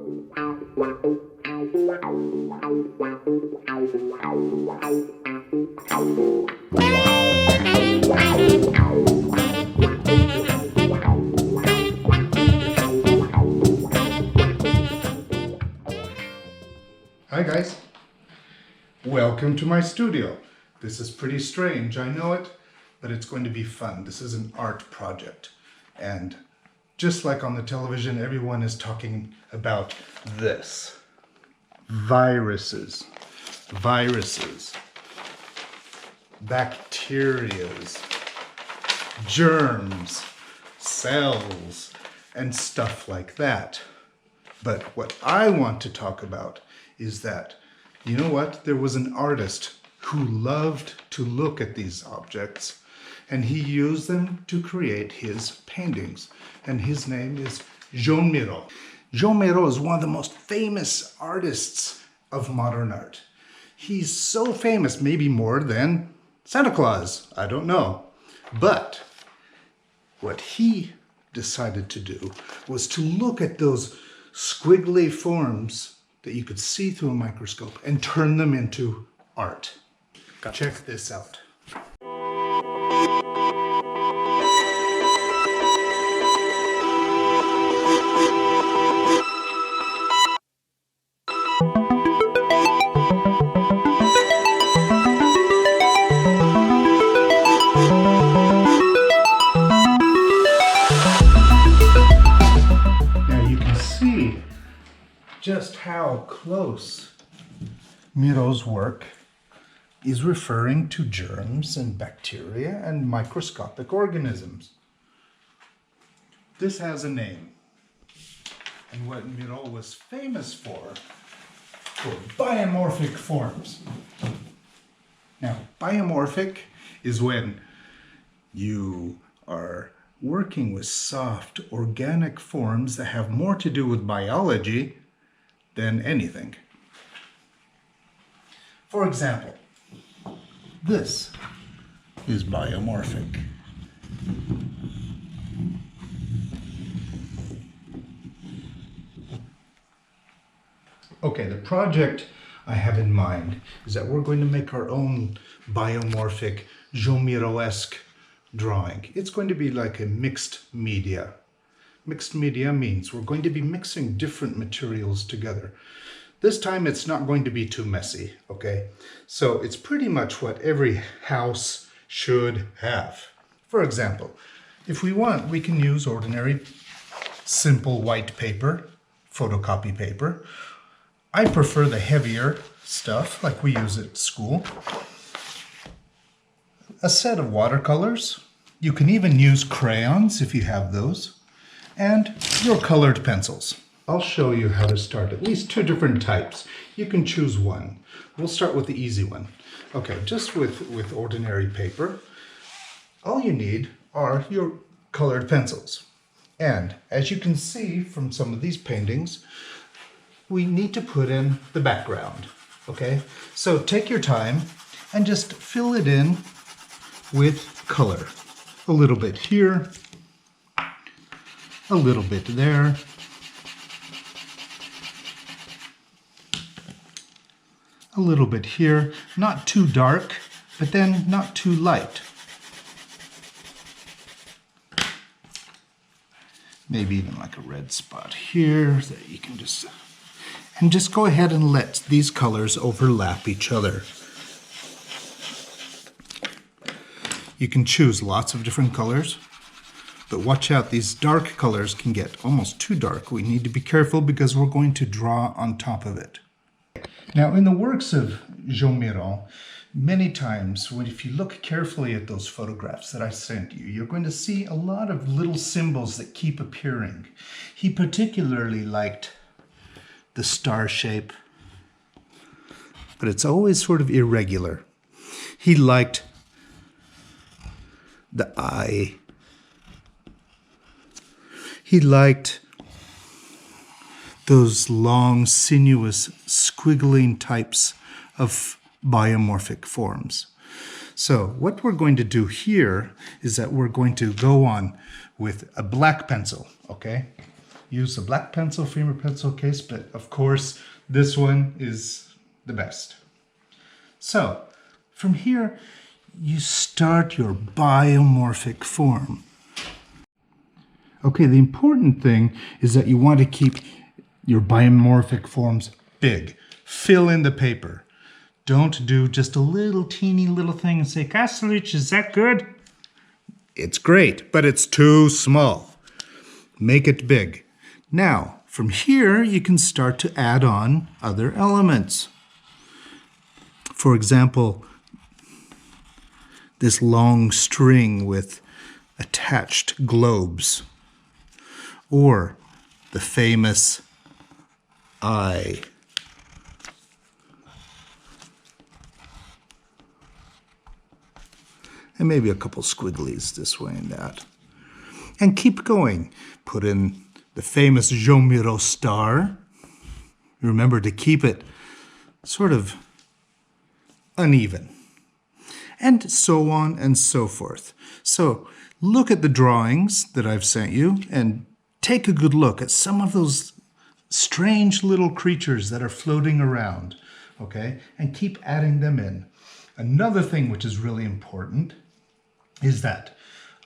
Hi guys, welcome to my studio. This is pretty strange, I know it, but it's going to be fun. This is an art project, and just like on the television, everyone is talking about this. Viruses, bacterias, germs, cells, and stuff like that. But what I want to talk about is that, you know what? There was an artist who loved to look at these objects, and he used them to create his paintings. And his name is Joan Miró. Joan Miró is one of the most famous artists of modern art. He's so famous, maybe more than Santa Claus, I don't know. But what he decided to do was to look at those squiggly forms that you could see through a microscope and turn them into art. Check this out. Now you can see just how close Miró's work is referring to germs and bacteria and microscopic organisms. This has a name, and what Miró was famous for were biomorphic forms. Now, biomorphic is when you are working with soft, organic forms that have more to do with biology than anything. For example, this is biomorphic. Okay, the project I have in mind is that we're going to make our own biomorphic, Joan Miró-esque drawing. It's going to be like a mixed media. Mixed media means we're going to be mixing different materials together. This time it's not going to be too messy, okay? So it's pretty much what every house should have. For example, if we want, we can use ordinary, simple white paper, photocopy paper. I prefer the heavier stuff like we use at school. A set of watercolors. You can even use crayons if you have those. And your colored pencils. I'll show you how to start at least two different types. You can choose one. We'll start with the easy one. Okay, just with ordinary paper, all you need are your colored pencils. And as you can see from some of these paintings, we need to put in the background, okay? So take your time and just fill it in with color. A little bit here, a little bit there, a little bit here, not too dark, but then not too light. Maybe even like a red spot here that you can just, and just go ahead and let these colors overlap each other. You can choose lots of different colors, but watch out, these dark colors can get almost too dark. We need to be careful because we're going to draw on top of it. Now, in the works of Joan Miró, many times, if you look carefully at those photographs that I sent you, you're going to see a lot of little symbols that keep appearing. He particularly liked the star shape, but it's always sort of irregular. He liked the eye. He liked those long, sinuous, squiggling types of biomorphic forms. So what we're going to do here is that we're going to go on with a black pencil, okay? use a black pencil for your pencil case, but of course this one is the best. So from here, you start your biomorphic form. Okay, the important thing is that you want to keep your biomorphic forms big. Fill in the paper. Don't do just a little teeny little thing and say, Kastelic, is that good? It's great, but it's too small. Make it big. Now, from here, you can start to add on other elements. For example, this long string with attached globes, or the famous eye. And maybe a couple squigglies this way and that. And keep going. Put in the famous Joan Miró star. Remember to keep it sort of uneven. And so on and so forth. So look at the drawings that I've sent you and take a good look at some of those strange little creatures that are floating around, okay? And keep adding them in. Another thing which is really important is that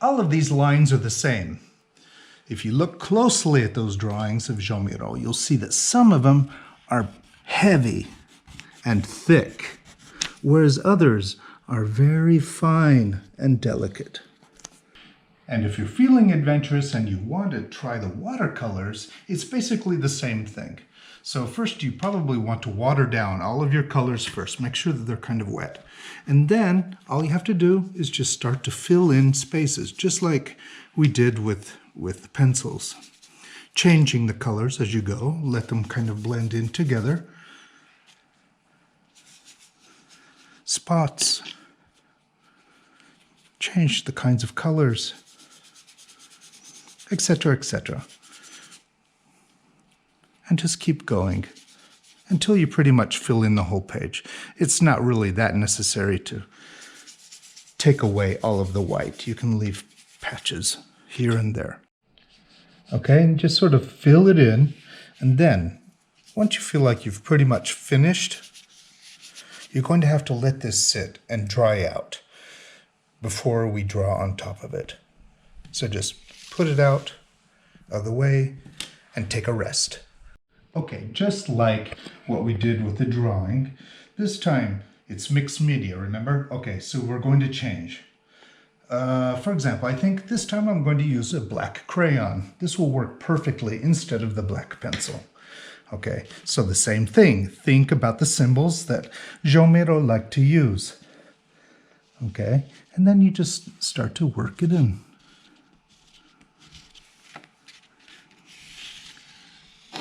all of these lines are the same. If you look closely at those drawings of Joan Miró, you'll see that some of them are heavy and thick, whereas others are very fine and delicate. And if you're feeling adventurous and you want to try the watercolors, it's basically the same thing. So first you probably want to water down all of your colors first. Make sure that they're kind of wet. And then all you have to do is just start to fill in spaces, just like we did with the pencils. Changing the colors as you go, let them kind of blend in together. Spots. Change the kinds of colors, etc., etc. And just keep going until you pretty much fill in the whole page. It's not really that necessary to take away all of the white. You can leave patches here and there. Okay, and just sort of fill it in. And then, once you feel like you've pretty much finished, you're going to have to let this sit and dry out before we draw on top of it. So just put it out of the way and take a rest. Okay, just like what we did with the drawing, this time it's mixed media, remember? Okay, so we're going to change. For example, I think this time I'm going to use a black crayon. This will work perfectly instead of the black pencil. Okay, so the same thing. Think about the symbols that Joan Miró liked to use. Okay, and then you just start to work it in.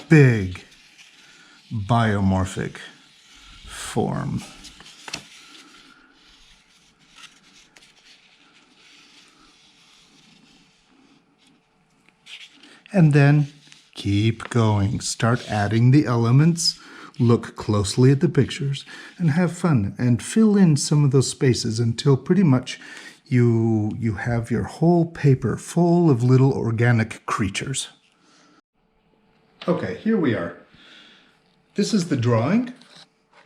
Big biomorphic form. And then keep going. Start adding the elements. Look closely at the pictures and have fun and fill in some of those spaces until pretty much you have your whole paper full of little organic creatures. Okay, here we are. This is the drawing.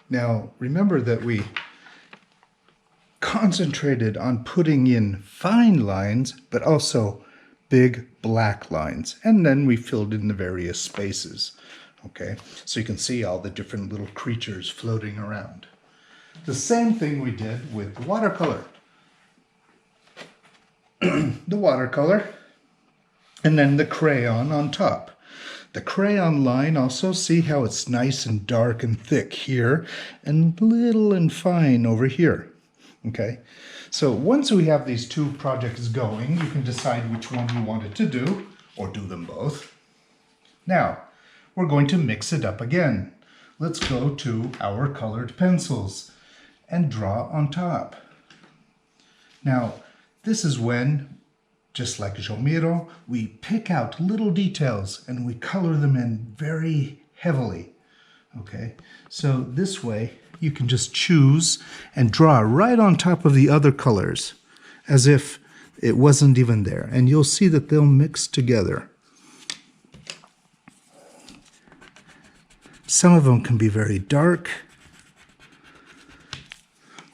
Now, remember that we concentrated on putting in fine lines, but also big black lines. And then we filled in the various spaces. Okay, so you can see all the different little creatures floating around. The same thing we did with watercolor. The watercolor, and then the crayon on top. The crayon line also, see how it's nice and dark and thick here, and little and fine over here. Okay, so once we have these two projects going, you can decide which one you wanted to do, or do them both. Now, we're going to mix it up again. Let's go to our colored pencils and draw on top. Now, this is when, just like Joan Miró, we pick out little details and we color them in very heavily. Okay, so this way you can just choose and draw right on top of the other colors as if it wasn't even there. And you'll see that they'll mix together. Some of them can be very dark,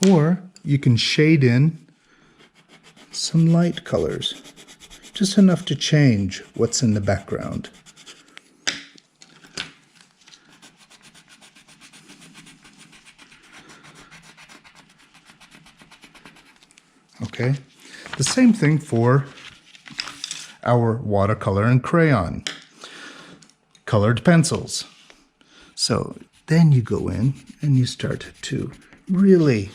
or you can shade in some light colors, just enough to change what's in the background. Okay, the same thing for our watercolor and crayon, colored pencils. So then you go in and you start to really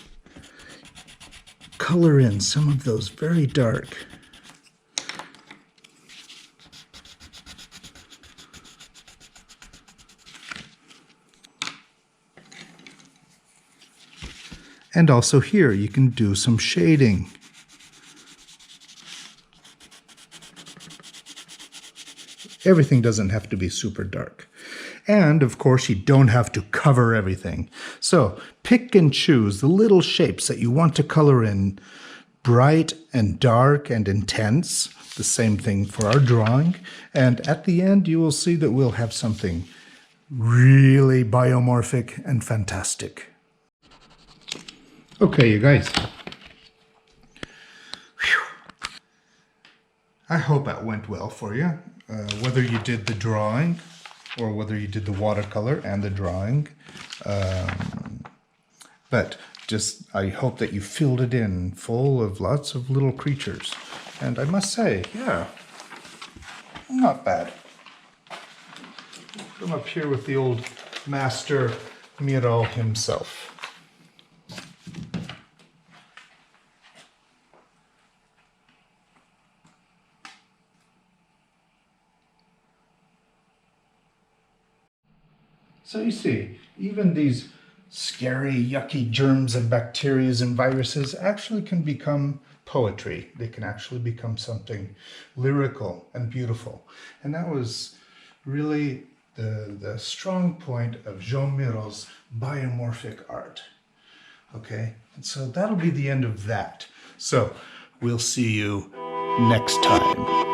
color in some of those very dark. And also here you can do some shading. Everything doesn't have to be super dark. And of course you don't have to cover everything. So pick and choose the little shapes that you want to color in, bright and dark and intense. The same thing for our drawing. And at the end you will see that we'll have something really biomorphic and fantastic. Okay, you guys. Whew. I hope that went well for you. Whether you did the drawing or whether you did the watercolor and the drawing. But just, I hope that you filled it in full of lots of little creatures. And I must say, yeah, not bad. Come up here with the old master Miró himself. So you see, even these scary, yucky germs and bacteria and viruses actually can become poetry. They can actually become something lyrical and beautiful. And that was really the strong point of Joan Miró's biomorphic art. Okay, and so that'll be the end of that. So we'll see you next time.